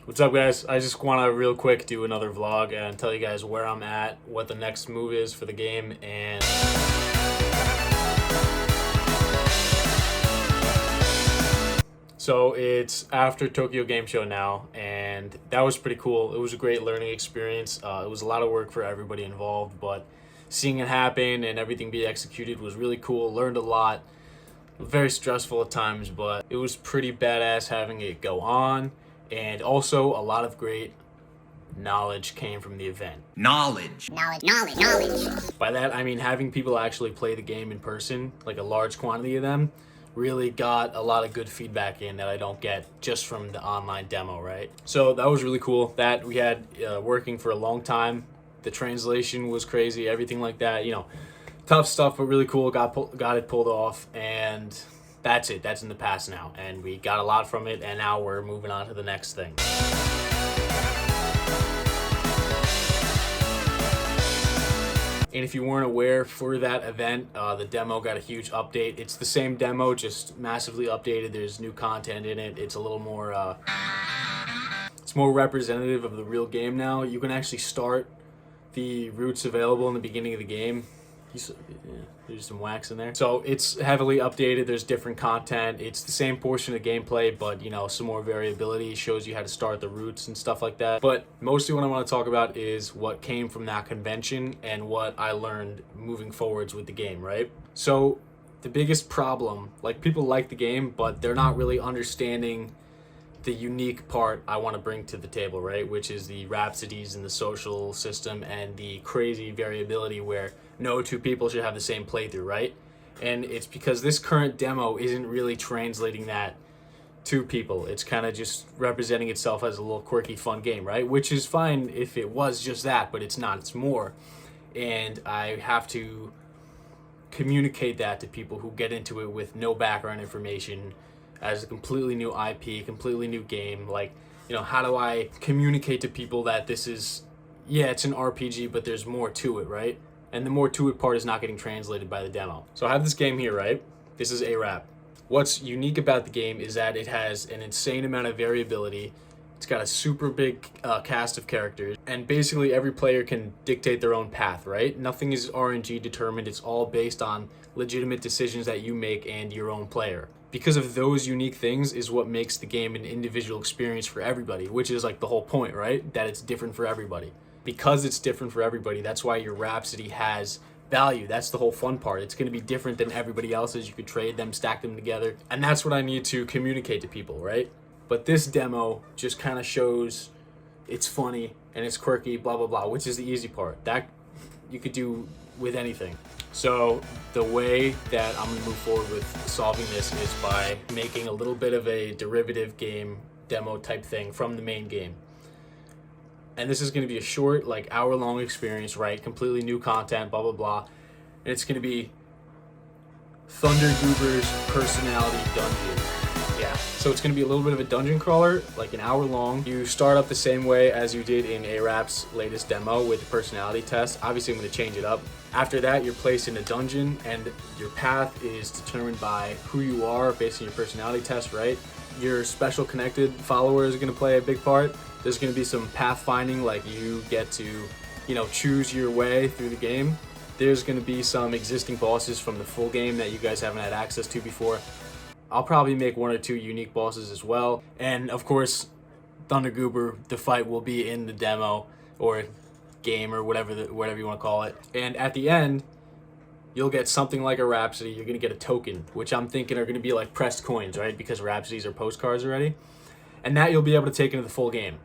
What's up, guys? I just want to real quick do another vlog and tell you guys where I'm at, what the next move is for the game, and so it's after Tokyo Game Show now, and that was pretty cool. It was a great learning experience. It was a lot of work for everybody involved, but seeing it happen and everything be executed was really cool. Learned a lot. Very stressful at times, but it was pretty badass having it go on. And also, a lot of great knowledge came from the event. Knowledge. By that, I mean having people actually play the game in person, like a large quantity of them, really got a lot of good feedback in that I don't get just from the online demo, right? So that was really cool. That we had working for a long time. The translation was crazy, everything like that. You know, tough stuff, but really cool. Got it pulled off, and that's it. That's in the past now, and we got a lot from it, and now we're moving on to the next thing. And if you weren't aware, for that event, the demo got a huge update. It's the same demo, just massively updated. There's new content in it. It's a little more, it's more representative of the real game now. You can actually start the routes available in the beginning of the game. There's some wax in there. So it's heavily updated. There's different content. It's the same portion of gameplay, but you know, some more variability. It shows you how to start the routes and stuff like that. But mostly what I want to talk about is what came from that convention and what I learned moving forwards with the game, right? So the biggest problem, like, people like the game, but they're not really understanding the unique part I want to bring to the table, right? Which is the rhapsodies in the social system and the crazy variability where no two people should have the same playthrough, right? And it's because this current demo isn't really translating that to people. It's kind of just representing itself as a little quirky, fun game, right? Which is fine if it was just that, but it's not. It's more. And I have to communicate that to people who get into it with no background information, as a completely new IP, completely new game. Like, you know, how do I communicate to people that this is, yeah, it's an RPG, but there's more to it, right? And the more to it part is not getting translated by the demo. So I have this game here, right? This is RHAP. What's unique about the game is that it has an insane amount of variability. It's got a super big cast of characters, and basically every player can dictate their own path, right? Nothing is RNG determined. It's all based on legitimate decisions that you make and your own player. Because of those unique things is what makes the game an individual experience for everybody, which is like the whole point, right? That it's different for everybody. Because it's different for everybody, that's why your Rhapsody has value. That's the whole fun part. It's going to be different than everybody else's. You could trade them, stack them together, and that's what I need to communicate to people, right? But this demo just kind of shows it's funny and it's quirky, blah, blah, blah, which is the easy part. That you could do with anything. So the way that I'm going to move forward with solving this is by making a little bit of a derivative game demo type thing from the main game. And this is going to be a short, like, hour-long experience, right? Completely new content, blah, blah, blah. And it's going to be Thunder Goober's Personality Dungeon. Yeah, so it's going to be a little bit of a dungeon crawler, like an hour long. You start up the same way as you did in RHAP's latest demo with the personality test. Obviously, I'm going to change it up. After that, you're placed in a dungeon, and your path is determined by who you are based on your personality test, right? Your special connected followers are going to play a big part. There's going to be some pathfinding, like you get to, you know, choose your way through the game. There's going to be some existing bosses from the full game that you guys haven't had access to before. I'll probably make one or two unique bosses as well. And of course, Thunder Goober, the fight will be in the demo or game or whatever you want to call it. And at the end, you'll get something like a Rhapsody. You're going to get a token, which I'm thinking are going to be like pressed coins, right? Because Rhapsodies are postcards already. And that you'll be able to take into the full game.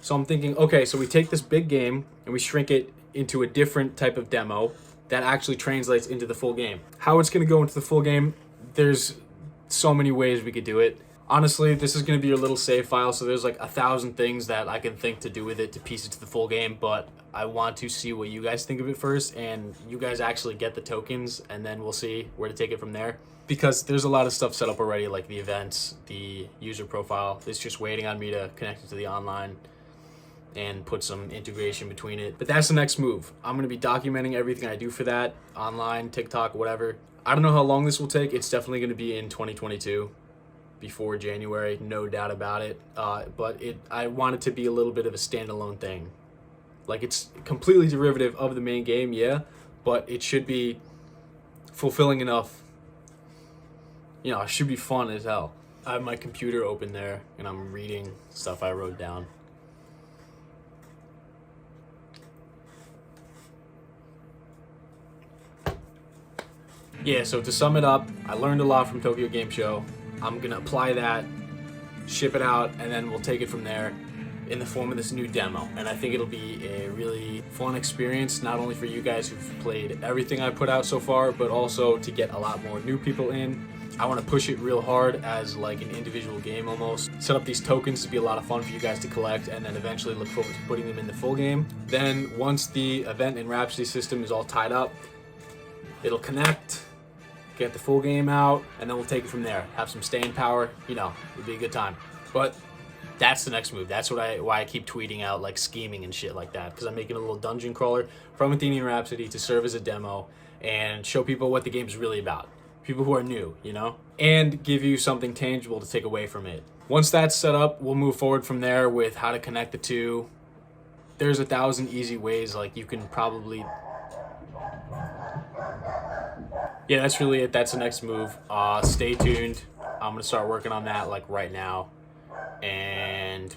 So I'm thinking, okay, so we take this big game and we shrink it into a different type of demo that actually translates into the full game. How it's going to go into the full game, there's so many ways we could do it. Honestly, this is going to be your little save file, so there's like 1,000 things that I can think to do with it to piece it to the full game, but I want to see what you guys think of it first, and you guys actually get the tokens, and then we'll see where to take it from there. Because there's a lot of stuff set up already, like the events, the user profile. It's just waiting on me to connect it to the online and put some integration between it. But that's the next move. I'm going to be documenting everything I do for that, online, TikTok, whatever. I don't know how long this will take. It's definitely going to be in 2022. before January, no doubt about it. But I want it to be a little bit of a standalone thing. Like, it's completely derivative of the main game, yeah, but it should be fulfilling enough. You know, it should be fun as hell. I have my computer open there, and I'm reading stuff I wrote down. Yeah, so to sum it up, I learned a lot from Tokyo Game Show. I'm gonna apply that, ship it out, and then we'll take it from there in the form of this new demo. And I think it'll be a really fun experience, not only for you guys who've played everything I put out so far, but also to get a lot more new people in. I want to push it real hard as like an individual game almost. Set up these tokens to be a lot of fun for you guys to collect, and then eventually look forward to putting them in the full game. Then once the event and Rhapsody system is all tied up, it'll connect, get the full game out, and then we'll take it from there. Have some staying power, you know, it'll be a good time. But that's the next move. That's why I keep tweeting out like scheming and shit like that, because I'm making a little dungeon crawler from Athenian Rhapsody to serve as a demo and show people what the game's really about. People who are new, you know, and give you something tangible to take away from it. Once that's set up, we'll move forward from there with how to connect the two. There's 1,000 easy ways, like you can probably... Yeah, that's really it. That's the next move. Stay tuned. I'm gonna start working on that like right now, and